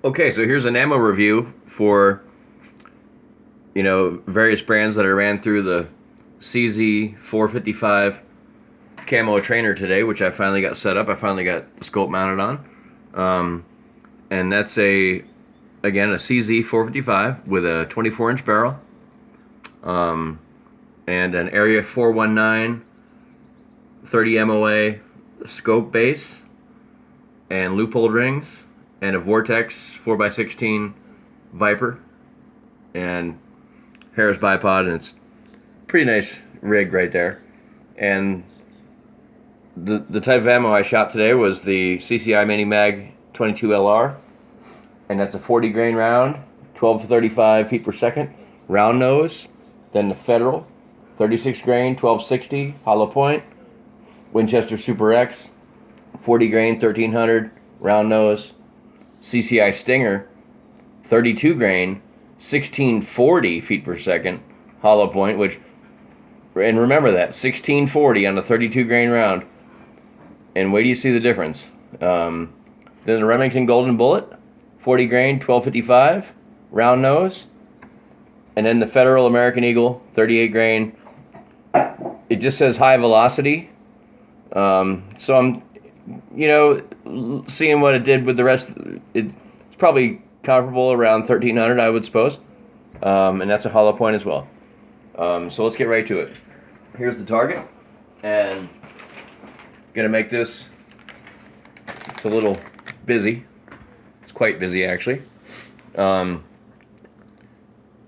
Okay, so here's an ammo review for, various brands that I ran through the CZ455 Camo Trainer today, which I finally got set up. I finally got the scope mounted on. And that's again, a CZ455 with a 24-inch barrel, and an Area 419 30 MOA scope base, and loophole rings, and a Vortex 4x16 Viper, and Harris bipod, and it's a pretty nice rig right there. And the type of ammo I shot today was the CCI Mini Mag 22LR, and that's a 40 grain round, 12 to 35 feet per second, round nose. Then the Federal, 36 grain, 1260, hollow point, Winchester Super X, 40 grain, 1300, round nose, CCI Stinger, 32 grain, 1640 feet per second, hollow point, and remember that, 1640 on the 32 grain round. And wait till you see the difference. Then the Remington Golden Bullet, 40 grain, 1255, round nose. And then the Federal American Eagle, 38 grain. It just says high velocity. So I'm, seeing what it did with the rest. It's probably comparable around 1300, I would suppose. And that's a hollow point as well. So let's get right to it. Here's the target. And gonna make this, it's a little busy. It's quite busy, actually. I'll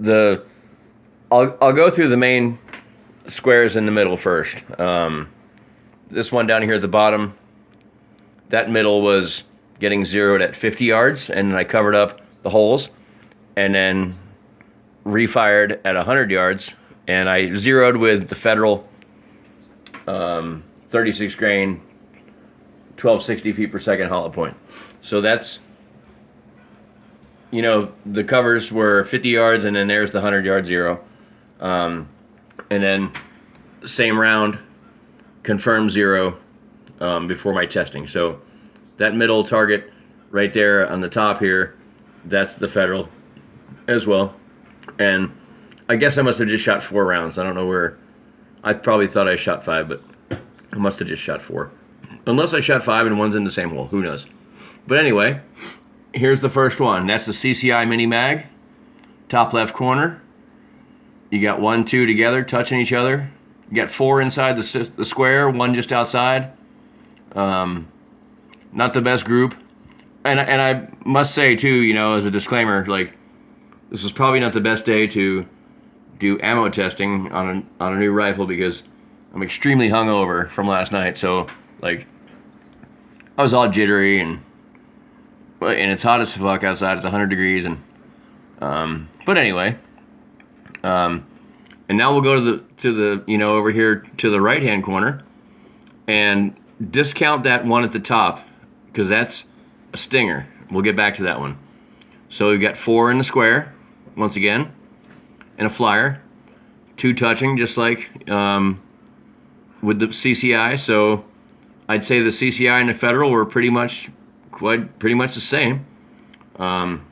go through the main squares in the middle first. This one down here at the bottom, that middle was getting zeroed at 50 yards, and then I covered up the holes, and then refired at 100 yards, and I zeroed with the Federal 36 grain, 1260 feet per second hollow point. So that's, the covers were 50 yards, and then there's the 100 yard zero. And then same round, confirmed zero before my testing. So that middle target right there on the top here, that's the Federal as well. And I guess I must have just shot 4 rounds. I don't know where. I probably thought I shot 5, but I must have just shot 4. Unless I shot 5 and one's in the same hole. Who knows? But anyway, here's the first one. That's the CCI Mini Mag. Top left corner. You got 1, 2 together, touching each other. You got 4 inside the square, 1 just outside. Not the best group. And I must say, too, as a disclaimer, this was probably not the best day to do ammo testing on a new rifle, because I'm extremely hungover from last night. So, I was all jittery, and it's hot as fuck outside. It's 100 degrees, and but anyway, and now we'll go to the over here to the right hand corner, and discount that one at the top, because that's a Stinger. We'll get back to that one. So we've got 4 in the square once again, and a flyer, 2 touching, just like with the CCI. So I'd say the CCI and the Federal were pretty much the same. Then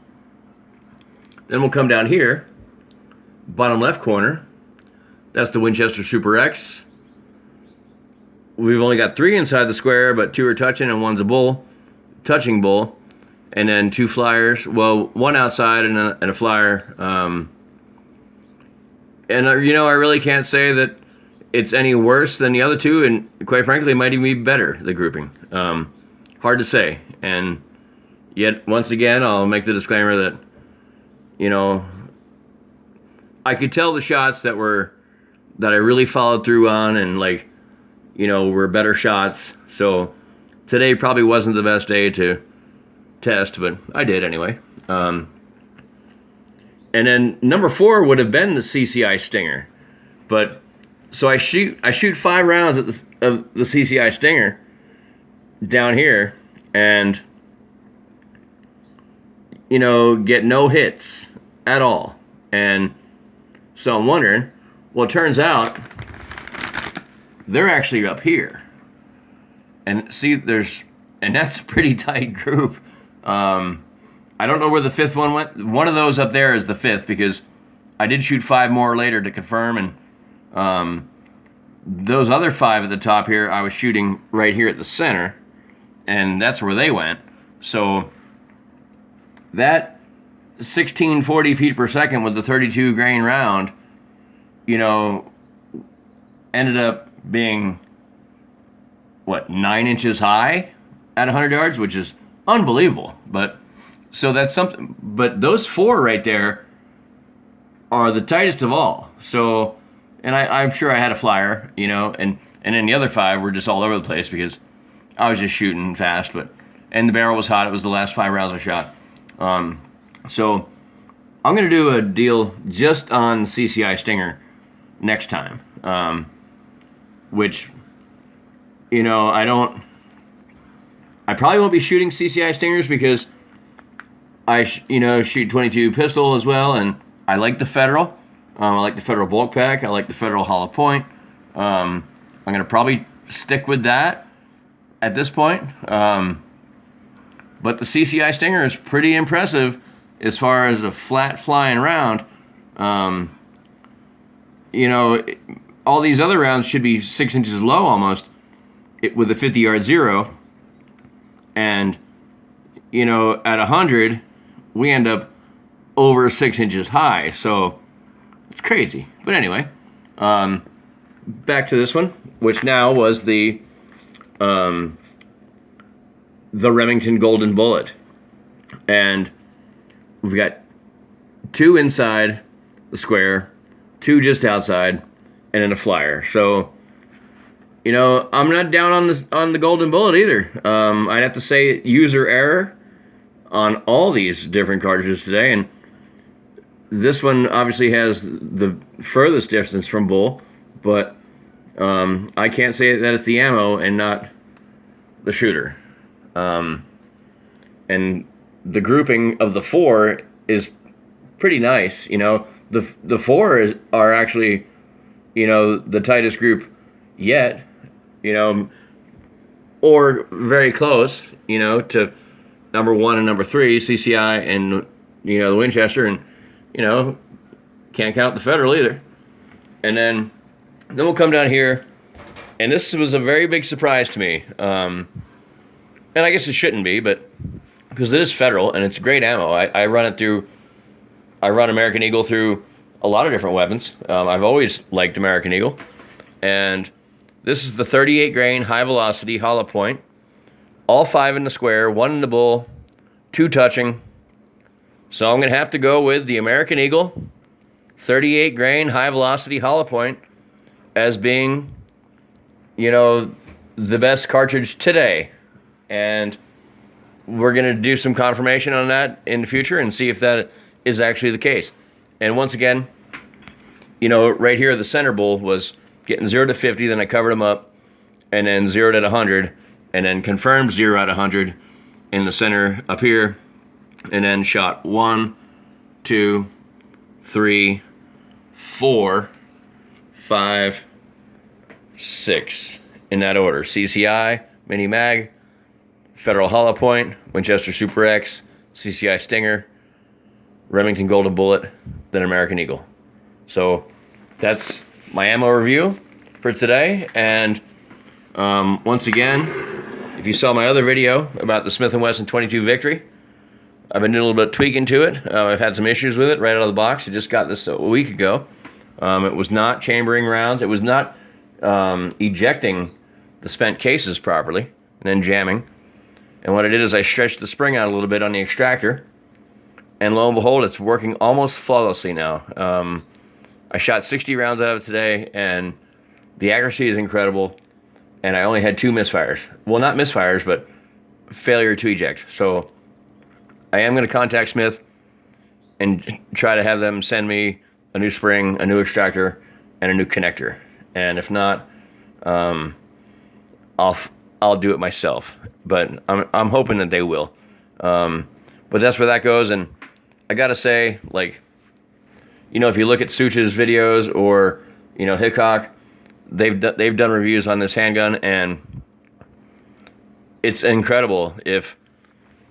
we'll come down here, bottom left corner. That's the Winchester Super X. We've only got 3 inside the square, but 2 are touching, and 1's a touching bull. And then 2 flyers. Well, 1 outside and a flyer. And I really can't say that it's any worse than the other 2, and quite frankly, it might even be better, the grouping. Hard to say. And yet, once again, I'll make the disclaimer that, I could tell the shots that I really followed through on, and were better shots. So today probably wasn't the best day to test, but I did anyway. And then number 4 would have been the CCI Stinger, but so I shoot 5 rounds of the CCI Stinger down here, and get no hits at all. And so I'm wondering, well, it turns out they're actually up here. And see, and that's a pretty tight group. I don't know where the fifth one went. One of those up there is the fifth, because I did shoot 5 more later to confirm, and those other 5 at the top here, I was shooting right here at the center, and that's where they went. So that 1640 feet per second with the 32 grain round, ended up being, what, 9 inches high at 100 yards, which is unbelievable. But so that's something. But those 4 right there are the tightest of all. So, and I'm sure I had a flyer, and then the other 5 were just all over the place because I was just shooting fast. And the barrel was hot. It was the last 5 rounds I shot. So I'm going to do a deal just on CCI Stinger next time, which, I probably won't be shooting CCI Stingers because I, shoot 22 pistol as well, and I like the Federal. I like the Federal bulk pack. I like the Federal hollow point. I'm going to probably stick with that at this point. But the CCI Stinger is pretty impressive as far as a flat flying round. All these other rounds should be 6 inches low almost with a 50-yard zero. And, at 100, we end up over 6 inches high. So it's crazy. But anyway, back to this one, which now was the Remington Golden Bullet. And we've got 2 inside the square, 2 just outside, and then a flyer. So, I'm not down on the Golden Bullet either. I'd have to say user error on all these different cartridges today, and this one obviously has the furthest distance from bull, but I can't say that it's the ammo and not the shooter. And the grouping of the 4 is pretty nice. The 4 are actually, the tightest group yet, or very close, to number 1 and number 3, CCI and, the Winchester, and, can't count the Federal either. And then we'll come down here, and this was a very big surprise to me. And I guess it shouldn't be, but because it is Federal and it's great ammo. I run American Eagle through a lot of different weapons. I've always liked American Eagle. And this is the 38 grain high velocity hollow point. All 5 in the square, 1 in the bull, 2 touching. So I'm going to have to go with the American Eagle 38 grain high velocity hollow point as being, the best cartridge today. And we're going to do some confirmation on that in the future and see if that is actually the case. And once again, right here, the center bull was getting 0 to 50, then I covered them up, and then 0 to 100, and then confirmed 0 out of 100 in the center up here, and then shot 1, 2, 3, 4, 5, 6 in that order. CCI, Mini Mag, Federal Hollow Point, Winchester Super X, CCI Stinger, Remington Golden Bullet, then American Eagle. So that's my ammo review for today. And once again, if you saw my other video about the Smith & Wesson 22 Victory, I've been doing a little bit of tweaking to it. I've had some issues with it right out of the box. I just got this a week ago. It was not chambering rounds. It was not ejecting the spent cases properly and then jamming. And what I did is I stretched the spring out a little bit on the extractor, and lo and behold, it's working almost flawlessly now. I shot 60 rounds out of it today, and the accuracy is incredible, and I only had 2 misfires. Well, not misfires, but failure to eject. So I am going to contact Smith and try to have them send me a new spring, a new extractor, and a new connector. And if not, I'll do it myself. But I'm hoping that they will. But that's where that goes. And I gotta say, like, if you look at Such's videos or Hickok, they've done reviews on this handgun, and it's incredible. If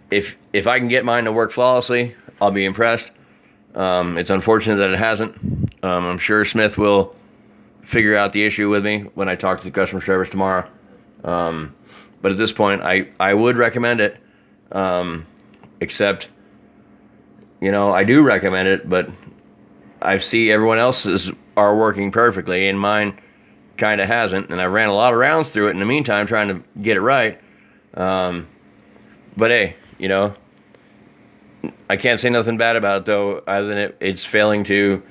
if I can get mine to work flawlessly, I'll be impressed. It's unfortunate that it hasn't. I'm sure Smith will figure out the issue with me when I talk to the customer service tomorrow. But at this point, I would recommend it. Except, I do recommend it, but I see everyone else's are working perfectly, and mine kind of hasn't. And I ran a lot of rounds through it in the meantime, trying to get it right. But hey, I can't say nothing bad about it, though, other than it's failing to,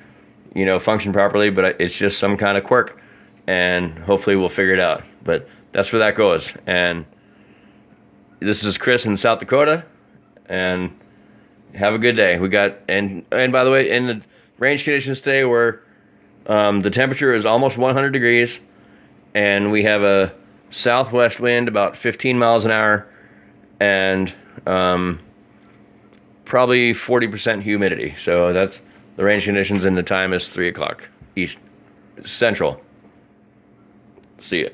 function properly, but it's just some kind of quirk, and hopefully we'll figure it out. But that's where that goes. And this is Chris in South Dakota, and have a good day. We got, and by the way, in the range conditions today, where the temperature is almost 100 degrees, and we have a southwest wind about 15 miles an hour, and probably 40% humidity. So that's the range conditions, and the time is 3 o'clock East Central. See ya.